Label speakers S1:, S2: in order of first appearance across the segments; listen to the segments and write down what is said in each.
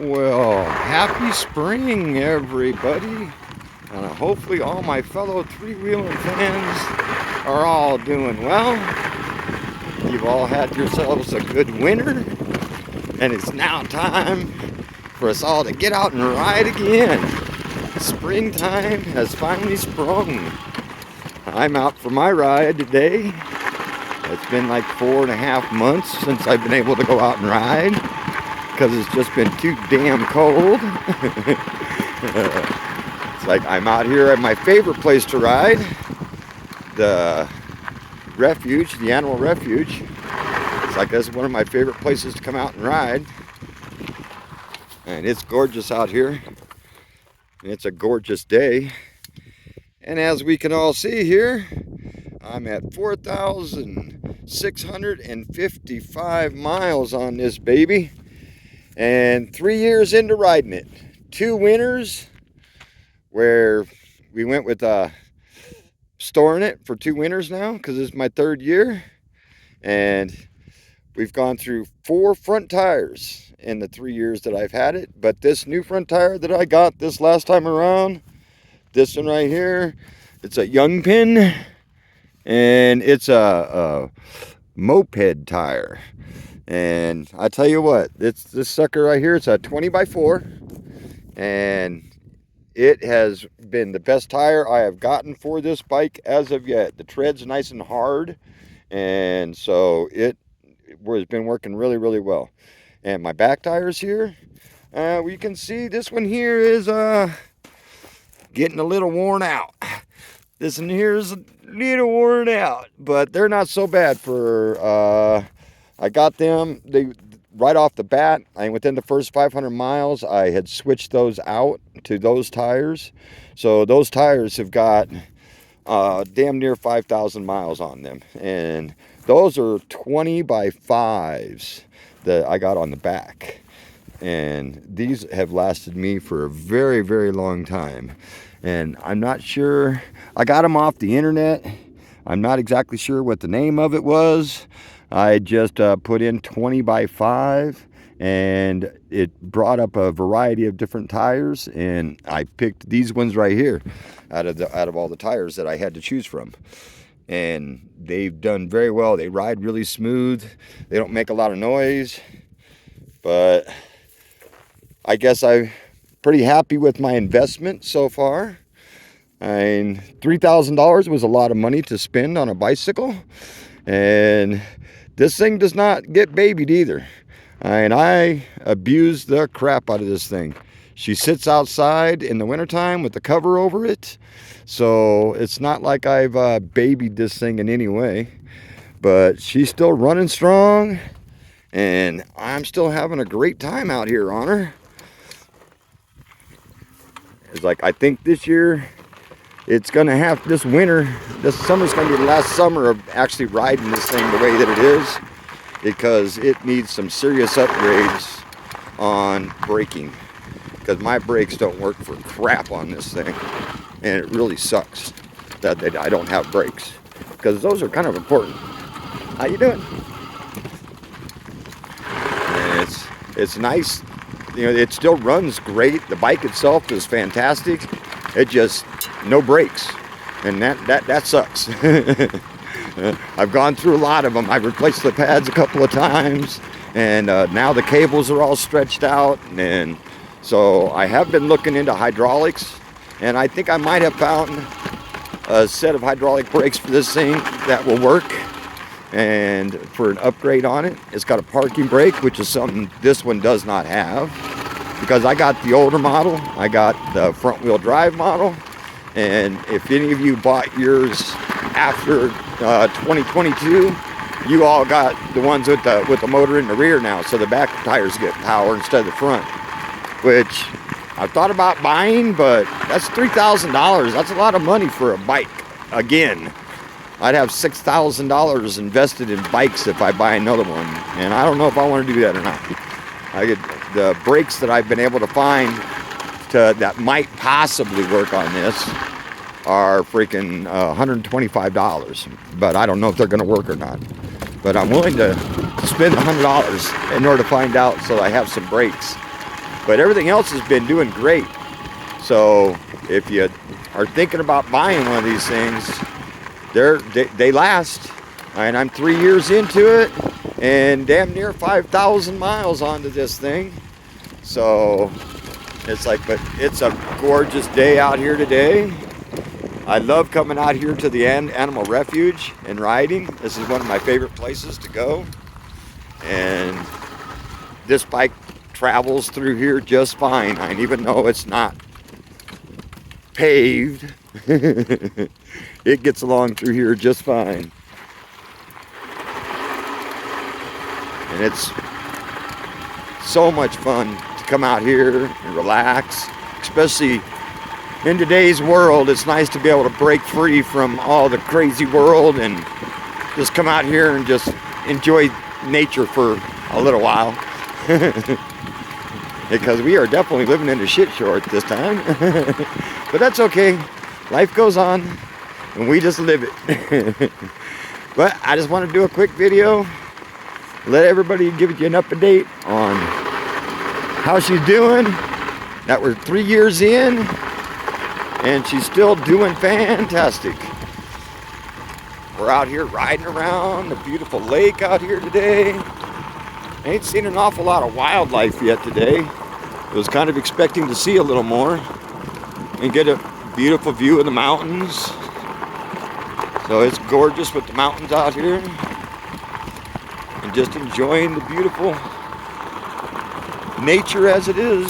S1: Well, happy spring, everybody. And hopefully all my fellow three-wheeler fans are all doing well. You've all had yourselves a good winter, and it's now time for us all to get out and ride again. Springtime has finally sprung. I'm out for my ride today. It's been like 4.5 months since I've been able to go out and ride because it's just been too damn cold. It's like I'm out here at my favorite place to ride, the refuge, the animal refuge. It's like that's one of my favorite places to come out and ride. And it's gorgeous out here. And it's a gorgeous day. And as we can all see here, I'm at 4,655 miles on this baby. And 3 years into riding it. 2 winters where we went with storing it for 2 winters now because it's my 3rd year. And we've gone through 4 front tires in the 3 years that I've had it. But this new front tire that I got this last time around, this one right here, it's a Young Pin. And it's a moped tire. And I tell you what, it's this sucker right here. It's a 20x4, and it has been the best tire I have gotten for this bike as of yet. The tread's nice and hard, and so it has been working really, really well. And my back tires here, we can see this one here is getting a little worn out. This one here is a little worn out, but they're not so bad for. I got them right off the bat. Within the first 500 miles, I had switched those out to those tires. So those tires have got damn near 5,000 miles on them. And those are 20x5s that I got on the back. And these have lasted me for a very, very long time. And I'm not sure, I got them off the internet. I'm not exactly sure what the name of it was. I just put in 20x5 and it brought up a variety of different tires, and I picked these ones right here out of all the tires that I had to choose from. And they've done very well. They ride really smooth. They don't make a lot of noise, but I guess I'm pretty happy with my investment so far. And $3,000 was a lot of money to spend on a bicycle, and this thing does not get babied either. And I abuse the crap out of this thing. She sits outside in the wintertime with the cover over it, so it's not like I've babied this thing in any way. But she's still running strong, and I'm still having a great time out here on her. It's like, I think this year it's gonna have, this summer's gonna be the last summer of actually riding this thing the way that it is, because it needs some serious upgrades on braking, because my brakes don't work for crap on this thing, and it really sucks that I don't have brakes, because those are kind of important. How you doing? And it's nice, you know, it still runs great. The bike itself is fantastic. It just, no brakes, and that sucks. I've gone through a lot of them. I've replaced the pads a couple of times, and now the cables are all stretched out, and so I have been looking into hydraulics, and I think I might have found a set of hydraulic brakes for this thing that will work. And for an upgrade on it, it's got a parking brake, which is something this one does not have, because I got the older model. I got the front wheel drive model, and if any of you bought yours after 2022, you all got the ones with the motor in the rear now, so the back tires get power instead of the front, which I thought about buying, but that's $3,000. That's a lot of money for a bike. Again, I'd have $6,000 invested in bikes if I buy another one, and I don't know if I want to do that or not. The brakes that I've been able to find that might possibly work on this are freaking $125, but I don't know if they're going to work or not. But I'm willing to spend $100 in order to find out, so I have some brakes. but everything else has been doing great. So if you are thinking about buying one of these things, they last. And I'm 3 years into it and damn near 5,000 miles onto this thing. So it's like, but it's a gorgeous day out here today. I love coming out here to the Animal Refuge and riding. This is one of my favorite places to go. And this bike travels through here just fine. And even though it's not paved, it gets along through here just fine. And it's so much fun to come out here and relax, especially in today's world. It's nice to be able to break free from all the crazy world and just come out here and just enjoy nature for a little while. Because we are definitely living in a shit show at this time. But that's okay. Life goes on and we just live it. But I just want to do a quick video, let everybody give you an update on how she's doing. That we're 3 years in and she's still doing fantastic. We're out here riding around the beautiful lake out here today. Ain't seen an awful lot of wildlife yet today. I was kind of expecting to see a little more and get a beautiful view of the mountains. So it's gorgeous with the mountains out here. And just enjoying the beautiful nature as it is.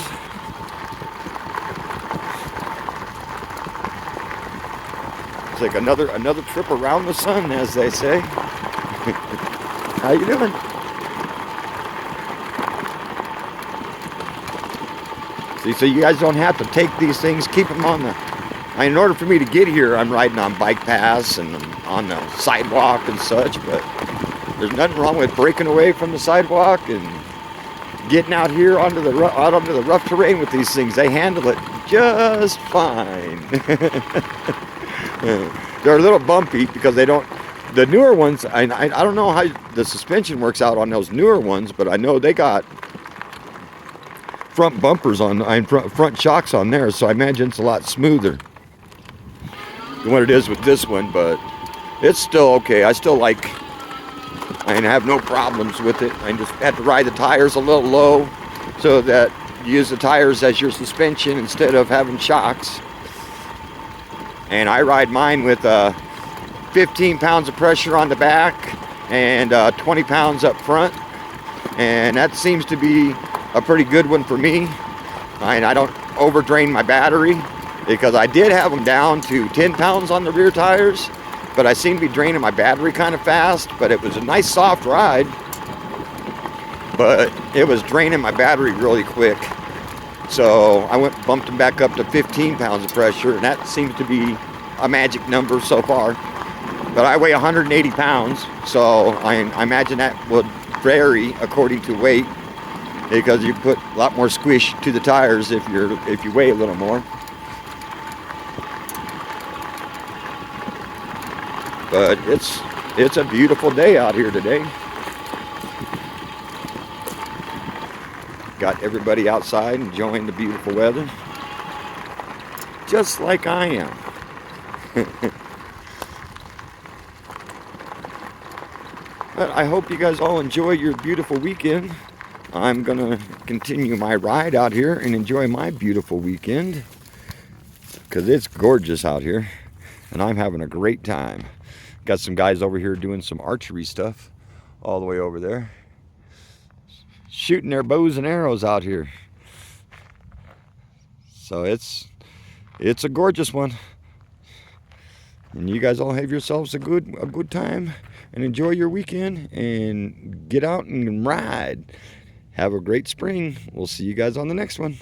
S1: It's like another trip around the sun, as they say. How you doing? See, so you guys don't have to take these things, keep them on the... in order for me to get here, I'm riding on bike paths and on the sidewalk and such, but there's nothing wrong with breaking away from the sidewalk and getting out here onto the rough terrain with these things. They handle it just fine. They're a little bumpy because they don't... The newer ones, I don't know how the suspension works out on those newer ones, but I know they got front bumpers on, front shocks on there, so I imagine it's a lot smoother than what it is with this one, but it's still okay. I still like... I have no problems with it. I just had to ride the tires a little low so that you use the tires as your suspension instead of having shocks. And I ride mine with 15 pounds of pressure on the back and 20 pounds up front. And that seems to be a pretty good one for me. And I don't overdrain my battery because I did have them down to 10 pounds on the rear tires. But I seem to be draining my battery kind of fast, but it was a nice soft ride. But it was draining my battery really quick. So I bumped them back up to 15 pounds of pressure, and that seems to be a magic number so far. But I weigh 180 pounds, so I imagine that would vary according to weight, because you put a lot more squish to the tires if you weigh a little more. But it's a beautiful day out here today. Got everybody outside enjoying the beautiful weather, just like I am. But I hope you guys all enjoy your beautiful weekend. I'm gonna continue my ride out here and enjoy my beautiful weekend because it's gorgeous out here and I'm having a great time. Got some guys over here doing some archery stuff all the way over there, shooting their bows and arrows out here. So it's a gorgeous one, and you guys all have yourselves a good time and enjoy your weekend and get out and ride. Have a great spring. We'll see you guys on the next one.